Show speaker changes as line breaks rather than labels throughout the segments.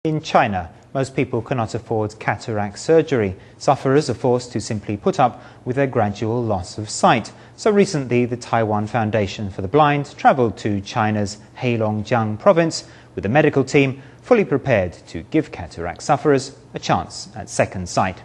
In China, most people cannot afford cataract surgery. Sufferers are forced to simply put up with their gradual loss of sight. So recently, the Taiwan Foundation for the Blind travelled to China's Heilongjiang province with a medical team fully prepared to give cataract sufferers a chance at second sight.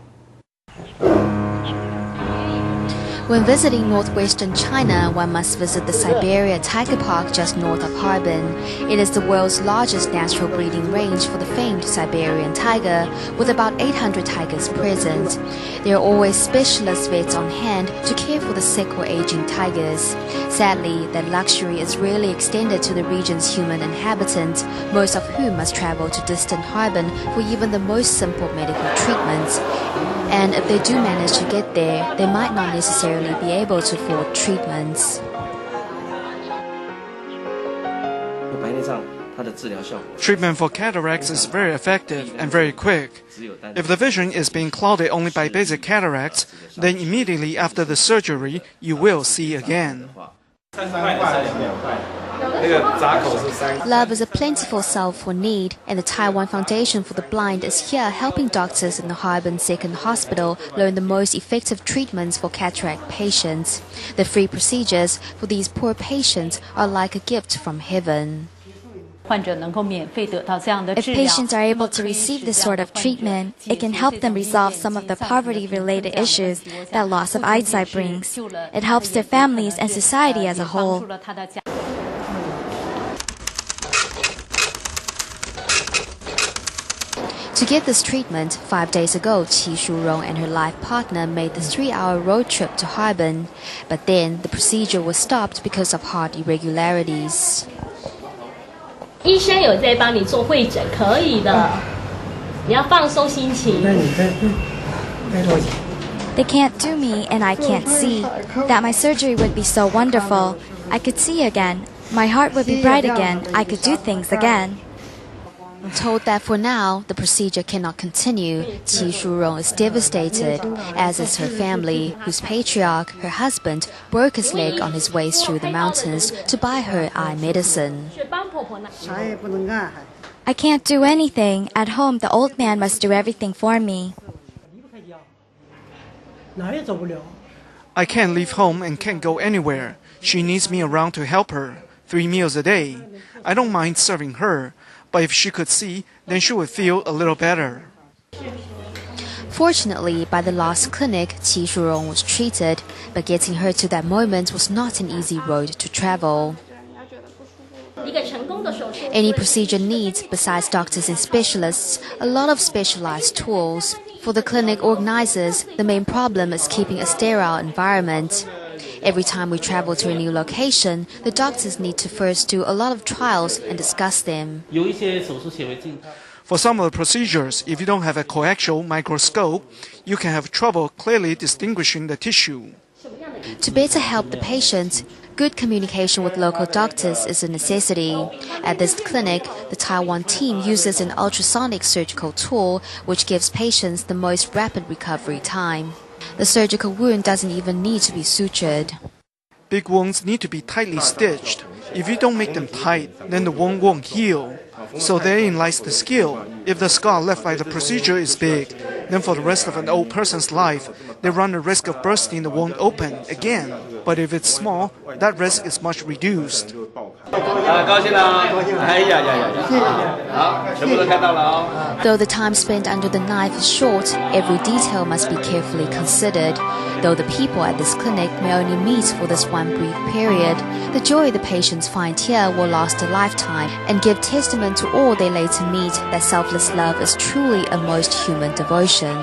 When visiting northwestern China, one must visit the Siberia Tiger Park just north of Harbin. It is the world's largest natural breeding range for the famed Siberian tiger, with about 800 tigers present. There are always specialist vets on hand to care for the sick or aging tigers. Sadly, that luxury is rarely extended to the region's human inhabitants, most of whom must travel to distant Harbin for even the most simple medical treatments. And if they do manage to get there, they might not necessarily be able to afford treatments.
Treatment for cataracts is very effective and very quick. If the vision is being clouded only by basic cataracts, then immediately after the surgery, you will see again.
Love is a plentiful salve for need, and the Taiwan Foundation for the Blind is here helping doctors in the Harbin Second Hospital learn the most effective treatments for cataract patients. The free procedures for these poor patients are like a gift from heaven.
If patients are able to receive this sort of treatment, it can help them resolve some of the poverty-related issues that loss of eyesight brings. It helps their families and society as a whole.
To get this treatment, 5 days ago, Qi Shurong and her life partner made the 3-hour road trip to Harbin. But then, the procedure was stopped because of heart irregularities.
They
can't do me and I can't see. That my surgery would be so wonderful. I could see again. My heart would be bright again. I could do things again.
Told that for now, the procedure cannot continue, Qi Shurong is devastated, as is her family, whose patriarch, her husband, broke his leg on his way through the mountains to buy her eye medicine.
I can't do anything. At home, the old man must do everything for me.
I can't leave home and can't go anywhere. She needs me around to help her. 3 meals a day. I don't mind serving her. But if she could see, then she would feel a little better.
Fortunately, by the last clinic, Qi Shurong was treated, but getting her to that moment was not an easy road to travel. Any procedure needs, besides doctors and specialists, a lot of specialized tools. For the clinic organizers, the main problem is keeping a sterile environment. Every time we travel to a new location, the doctors need to first do a lot of trials and discuss them.
For some of the procedures, if you don't have a coaxial microscope, you can have trouble clearly distinguishing the tissue.
To better help the patients, good communication with local doctors is a necessity. At this clinic, the Taiwan team uses an ultrasonic surgical tool which gives patients the most rapid recovery time. The surgical wound doesn't even need to be sutured.
Big wounds need to be tightly stitched. If you don't make them tight, then the wound won't heal. So therein lies the skill. If the scar left by the procedure is big, then for the rest of an old person's life, they run the risk of bursting the wound open again. But if it's small, that risk is much reduced.
Though the time spent under the knife is short, every detail must be carefully considered. Though the people at this clinic may only meet for this one brief period, the joy the patients find here will last a lifetime and give testament to all they later meet that selfless love is truly a most human devotion.